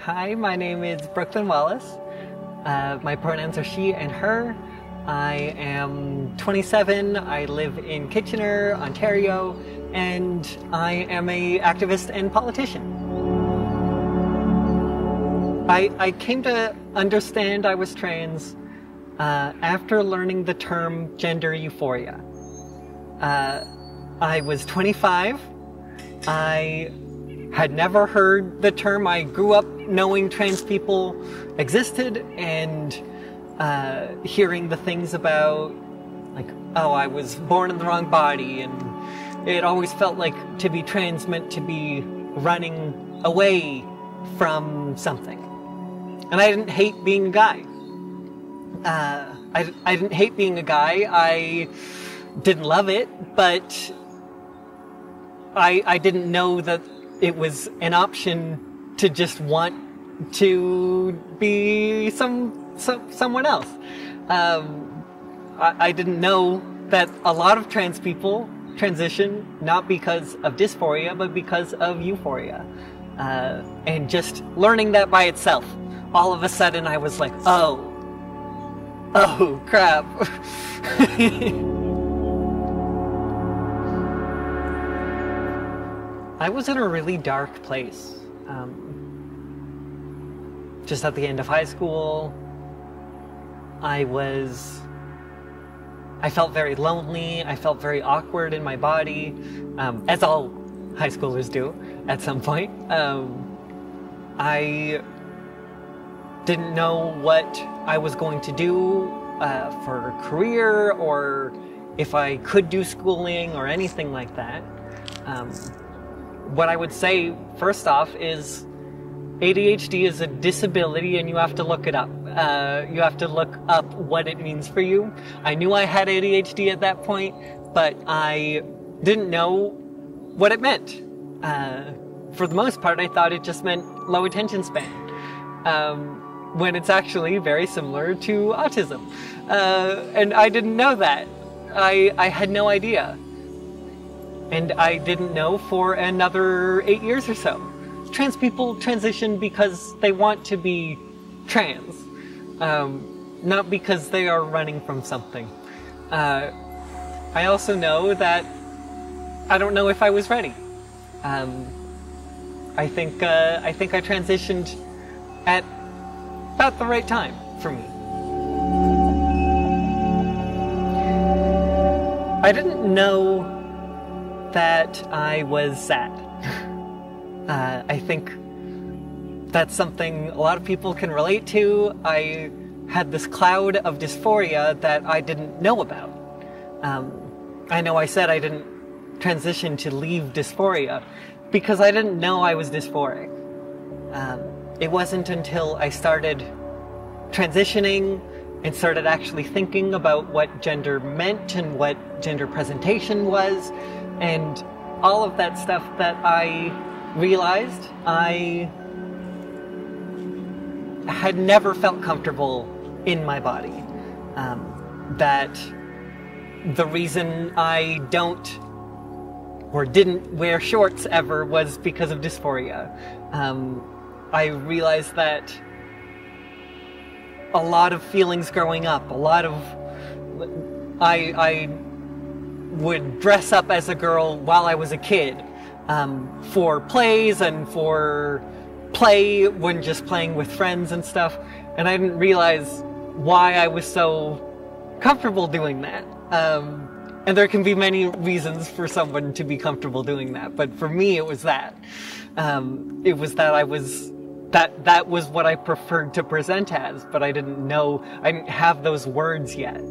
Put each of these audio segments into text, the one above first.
Hi, my name is Brooklyn Wallace. My pronouns are she and her. I am 27. I live in Kitchener, Ontario, and I am an activist and politician. I came to understand I was trans after learning the term gender euphoria. I was 25. I had never heard the term. I grew up knowing trans people existed and hearing the things about, like, oh, I was born in the wrong body, and it always felt like to be trans meant to be running away from something. And I didn't hate being a guy. I didn't hate being a guy. I didn't love it, but I didn't know that it was an option to just want to be someone else. I didn't know that a lot of trans people transition not because of dysphoria, but because of euphoria. And just learning that by itself, all of a sudden I was like, oh crap. I was in a really dark place. Just at the end of high school, I felt very lonely. I felt very awkward in my body, as all high schoolers do at some point. I didn't know what I was going to do for a career, or if I could do schooling or anything like that. What I would say, first off, is ADHD is a disability and you have to look it up. You have to look up what it means for you. I knew I had ADHD at that point, but I didn't know what it meant. For the most part, I thought it just meant low attention span, when it's actually very similar to autism. And I didn't know that. I had no idea. And I didn't know for another 8 years or so. Trans people transition because they want to be trans, not because they are running from something. I also know that I don't know if I was ready. I think I transitioned at about the right time for me. I didn't know that I was sad. I think that's something a lot of people can relate to. I had this cloud of dysphoria that I didn't know about. I know I said I didn't transition to leave dysphoria because I didn't know I was dysphoric. It wasn't until I started transitioning and started actually thinking about what gender meant and what gender presentation was, and all of that stuff, that I realized I had never felt comfortable in my body. That the reason I don't or didn't wear shorts ever was because of dysphoria. I realized that a lot of feelings growing up, I would dress up as a girl while I was a kid, for plays and for play when just playing with friends and stuff, and I didn't realize why I was so comfortable doing that. And there can be many reasons for someone to be comfortable doing that, but for me it was that. It was that that was what I preferred to present as, but I didn't have those words yet.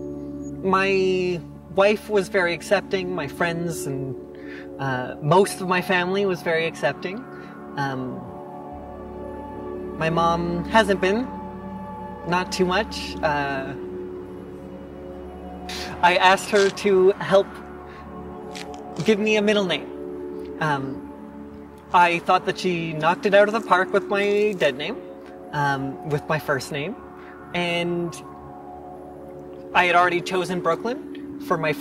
My wife was very accepting, my friends and most of my family was very accepting. My mom hasn't been, not too much. I asked her to help give me a middle name. I thought that she knocked it out of the park with my dead name, with my first name, and I had already chosen Brooklyn for my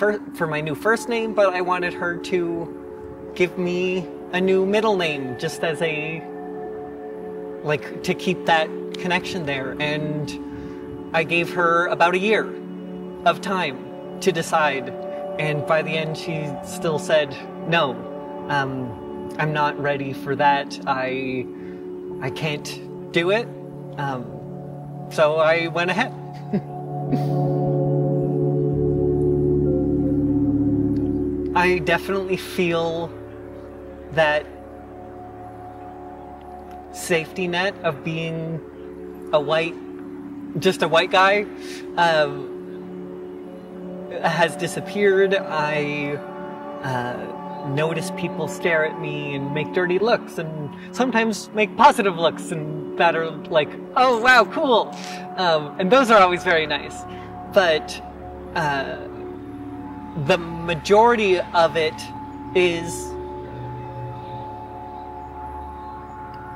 new first name, but I wanted her to give me a new middle name just as a like to keep that connection there. And I gave her about a year of time to decide. And by the end, she still said, no, I'm not ready for that. I can't do it. So I went ahead. I definitely feel that safety net of being just a white guy, has disappeared. I notice people stare at me and make dirty looks, and sometimes make positive looks and that are like, oh wow, cool. And those are always very nice. But the majority of it is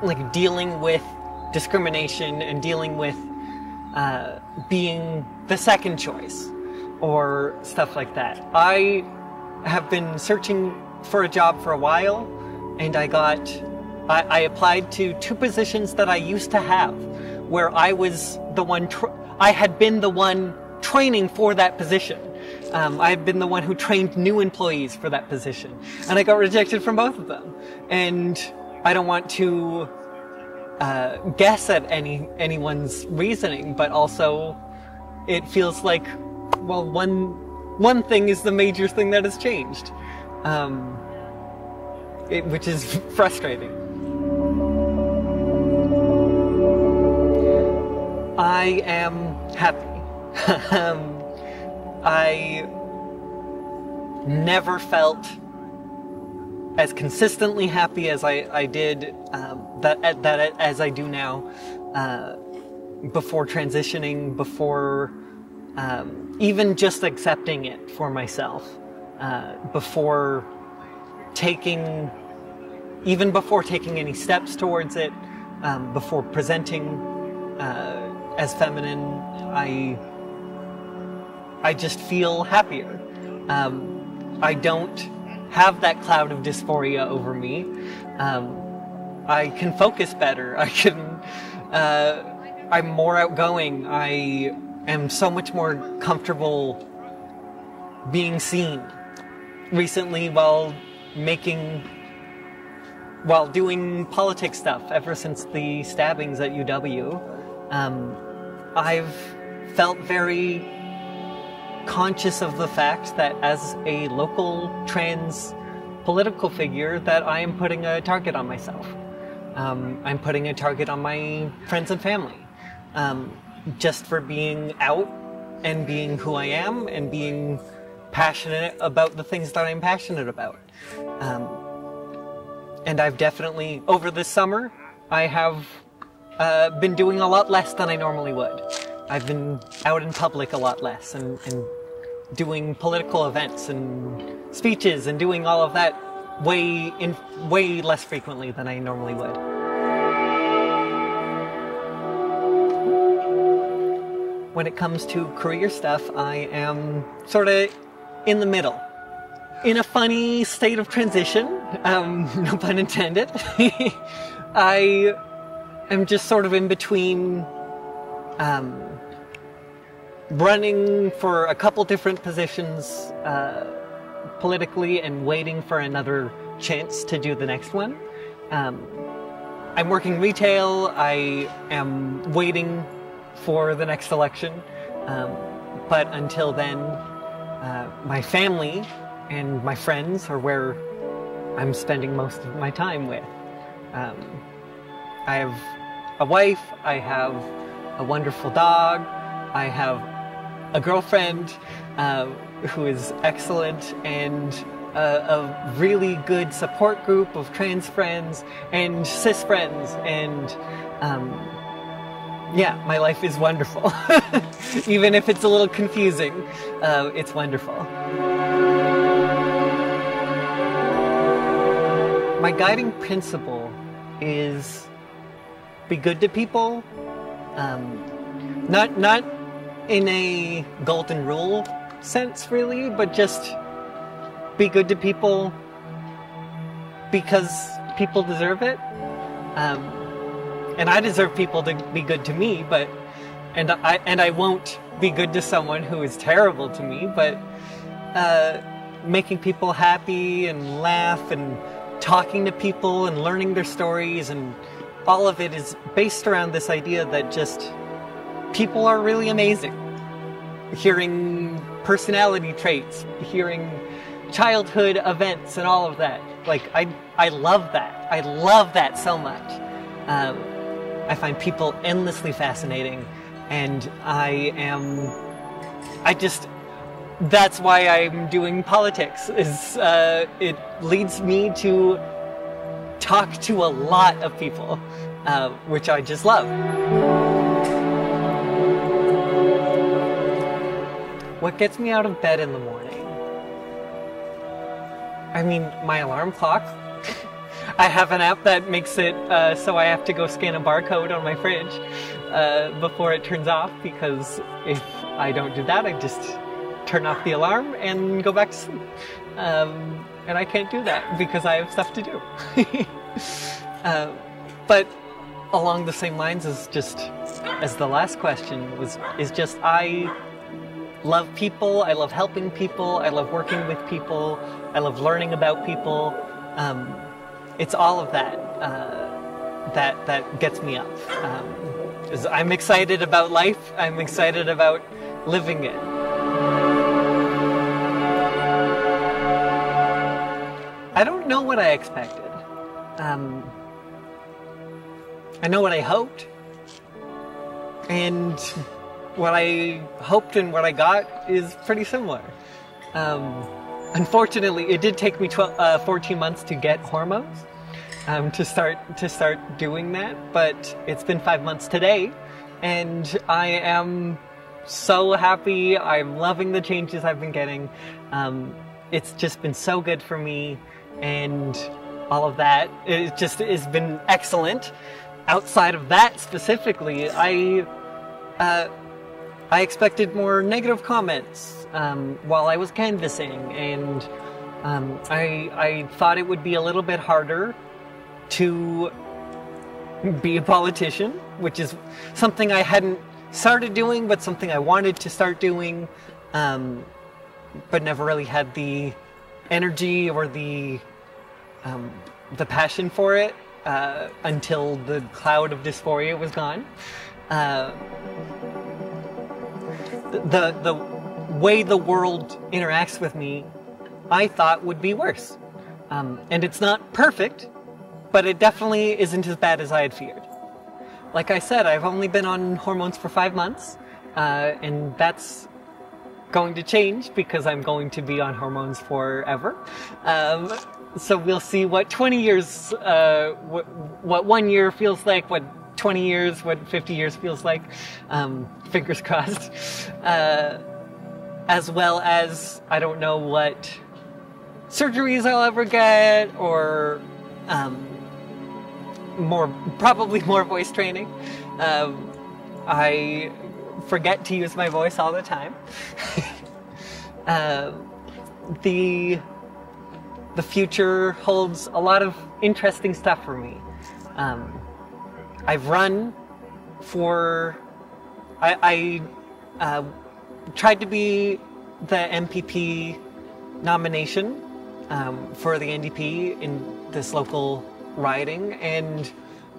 like dealing with discrimination and dealing with being the second choice or stuff like that. I have been searching for a job for a while, and I applied to 2 positions that I used to have, where I was the one, I had been the one training for that position. I had been the one who trained new employees for that position, and I got rejected from both of them. And I don't want to guess at anyone's reasoning, but also it feels like, well, one thing is the major thing that has changed, which is frustrating. I am happy. I never felt as consistently happy as I did as I do now, before transitioning, before even just accepting it for myself, before taking any steps towards it, before presenting as feminine, I just feel happier. I don't have that cloud of dysphoria over me. I can focus better. I'm more outgoing. I am so much more comfortable being seen. Recently, while doing politics stuff, ever since the stabbings at UW, I've felt very conscious of the fact that as a local trans political figure, that I am putting a target on myself. I'm putting a target on my friends and family, just for being out and being who I am and being passionate about the things that I'm passionate about. And I've definitely, over this summer, I have been doing a lot less than I normally would. I've been out in public a lot less and doing political events and speeches and doing all of that way less frequently than I normally would. When it comes to career stuff, I am sort of in the middle. In a funny state of transition, no pun intended. I am just sort of in between running for a couple different positions politically and waiting for another chance to do the next one. I'm working retail. I am waiting for the next election. But until then, my family and my friends are where I'm spending most of my time with. I have a wife, I have a wonderful dog, I have a girlfriend who is excellent, and a really good support group of trans friends and cis friends, and yeah, my life is wonderful. Even if it's a little confusing, it's wonderful. My guiding principle is be good to people, not in a golden rule sense really, but just be good to people because people deserve it. and I deserve people to be good to me, but and I won't be good to someone who is terrible to me, but making people happy and laugh and talking to people and learning their stories, and all of it is based around this idea that just people are really amazing. Hearing personality traits, hearing childhood events and all of that. Like, I love that. I love that so much. I find people endlessly fascinating, and that's why I'm doing politics, is it leads me to talk to a lot of people, which I just love. What gets me out of bed in the morning? I mean, my alarm clock. I have an app that makes it so I have to go scan a barcode on my fridge before it turns off, because if I don't do that, I just turn off the alarm and go back to sleep. And I can't do that because I have stuff to do. But along the same lines as the last question is I love people, I love helping people, I love working with people, I love learning about people. It's all of that that gets me up. I'm excited about life, I'm excited about living it. I don't know what I expected. I know what I hoped. And what I hoped and what I got is pretty similar. Unfortunately, it did take me 14 months to get hormones, to start doing that, but it's been 5 months today, and I am so happy. I'm loving the changes I've been getting. It's just been so good for me, and all of that. It just has been excellent. Outside of that specifically, I expected more negative comments while I was canvassing, and I thought it would be a little bit harder to be a politician, which is something I hadn't started doing, but something I wanted to start doing, but never really had the energy or the passion for it until the cloud of dysphoria was gone. The way the world interacts with me, I thought would be worse. And it's not perfect, but it definitely isn't as bad as I had feared. Like I said, I've only been on hormones for 5 months, and that's going to change because I'm going to be on hormones forever. So we'll see what 20 years, what 1 year feels like, what 20 years, what 50 years feels like. Fingers crossed. As well as, I don't know what surgeries I'll ever get, or probably more voice training. I forget to use my voice all the time. The future holds a lot of interesting stuff for me. I've run for... I tried to be the MPP nomination for the NDP in this local riding, and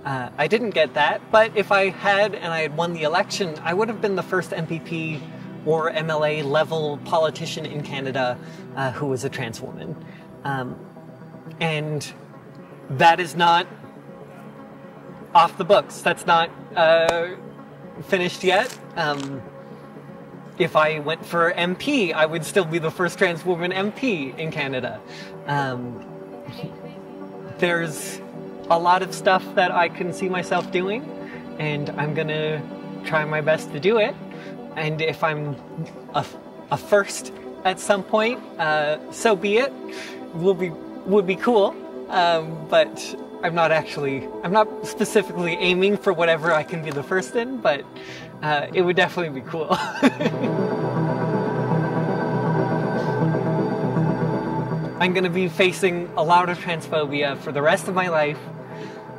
I didn't get that, but if I had and I had won the election, I would have been the first MPP or MLA level politician in Canada who was a trans woman. And that is not off the books. That's not finished yet. If I went for MP, I would still be the first trans woman MP in Canada. There's a lot of stuff that I can see myself doing, and I'm gonna try my best to do it. And if I'm a first at some point, so be it. Would be cool. But I'm not specifically aiming for whatever I can be the first in, but it would definitely be cool. I'm going to be facing a lot of transphobia for the rest of my life,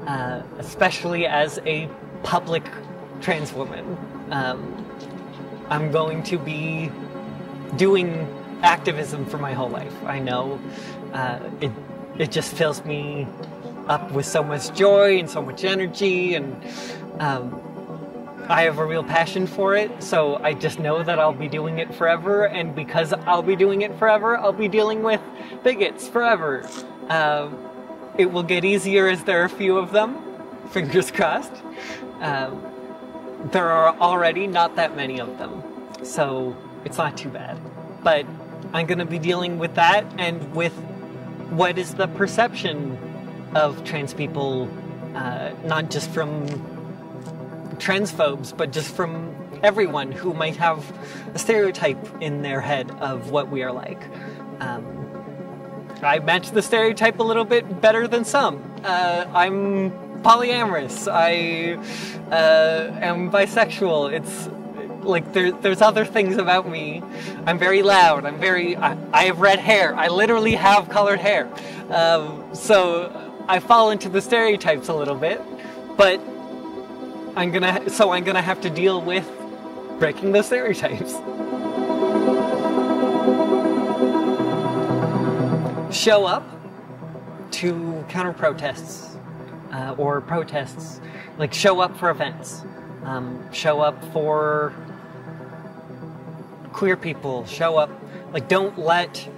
especially as a public trans woman. I'm going to be doing activism for my whole life. I know it just fills me up with so much joy and so much energy, and I have a real passion for it, so I just know that I'll be doing it forever, and because I'll be doing it forever, I'll be dealing with bigots forever. It will get easier as there are a few of them, fingers crossed. There are already not that many of them, so it's not too bad. But I'm going to be dealing with that, and with what is the perception of trans people, not just from transphobes, but just from everyone who might have a stereotype in their head of what we are like. I match the stereotype a little bit better than some. I'm polyamorous. I am bisexual. It's like there's other things about me. I'm very loud. I have red hair. I literally have colored hair. So I fall into the stereotypes a little bit, but I'm gonna have to deal with breaking those stereotypes. Show up to counter protests or protests, like show up for events, show up for queer people, show up, like don't let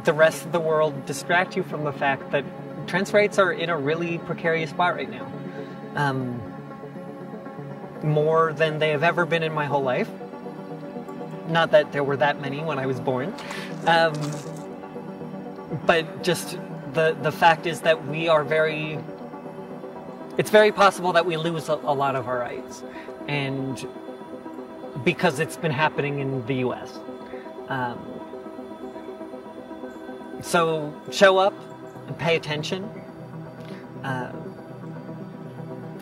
the rest of the world distract you from the fact that trans rights are in a really precarious spot right now. More than they have ever been in my whole life. Not that there were that many when I was born. But just the fact is that we are it's very possible that we lose a lot of our rights. And because it's been happening in the US. So show up and pay attention.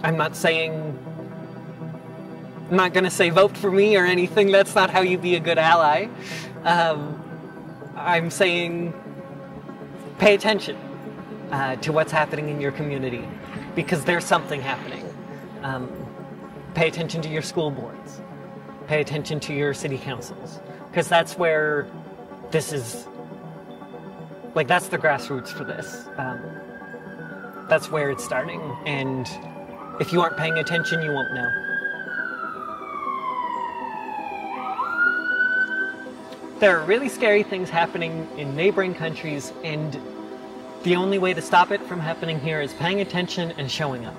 I'm not going to say vote for me or anything. That's not how you be a good ally. I'm saying pay attention to what's happening in your community, because there's something happening. Pay attention to your school boards. Pay attention to your city councils, because that's where this is, like, that's the grassroots for this. That's where it's starting, and if you aren't paying attention, you won't know. There are really scary things happening in neighboring countries, and the only way to stop it from happening here is paying attention and showing up.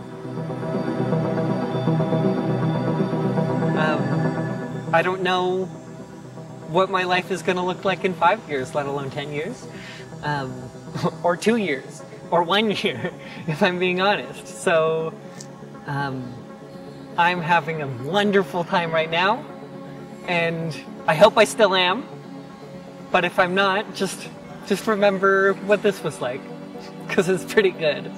I don't know what my life is going to look like in 5 years, let alone 10 years, or 2 years, or 1 year, if I'm being honest. So I'm having a wonderful time right now, and I hope I still am. But if I'm not, just remember what this was like, because it's pretty good.